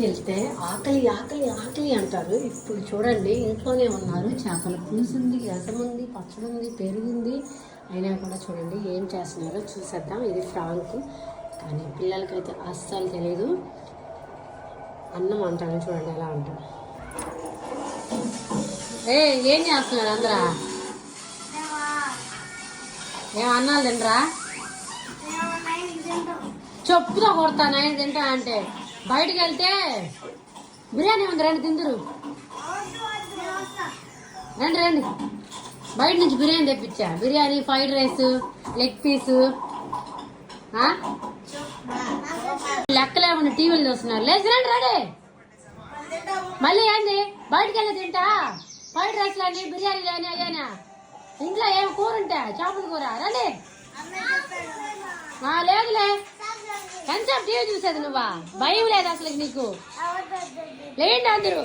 వెళ్తే ఆకలి ఆకలి ఆకలి అంటారు. ఇప్పుడు చూడండి ఇంట్లోనే ఉన్నారు. చేపల పులుసు ఉంది, రసం ఉంది, పచ్చడి ఉంది, పెరుగుంది. అయినా కూడా చూడండి ఏం చేస్తున్నారో చూసేద్దాం. ఇది ఫ్రాంక్, కానీ పిల్లలకైతే అస్సలు తెలియదు. అన్నం అంటాను చూడండి ఎలా అంటారు. ఏం చేస్తున్నారు అందరా? ఏం అన్నాలు తినరా? చెప్పుతో కొడతా నైన్ తింటా అంటే. బయటకు వెళ్తే బిర్యానీ ఉంది, రండి తిందురు. రండి రండి, బయట నుంచి బిర్యానీ తెప్పించా. Biryani, fried rice, leg piece. లెక్కలేమన్నా టీవీలు చూస్తున్నారు. లేదు రండి రండి. మళ్ళీ ఏంది బయటకు వెళ్ళి తింటా? ఫ్రైడ్ రైస్ లేని, బిర్యానీ లేని అయ్యానా? ఇంట్లో ఏం కూర ఉంటే చేపల కూర. రండి. లేదులే, ఎంతసేపు టీవీ చూసేది నువ్వా? భయం లేదు అసలు నీకు? లేండి అందరూ.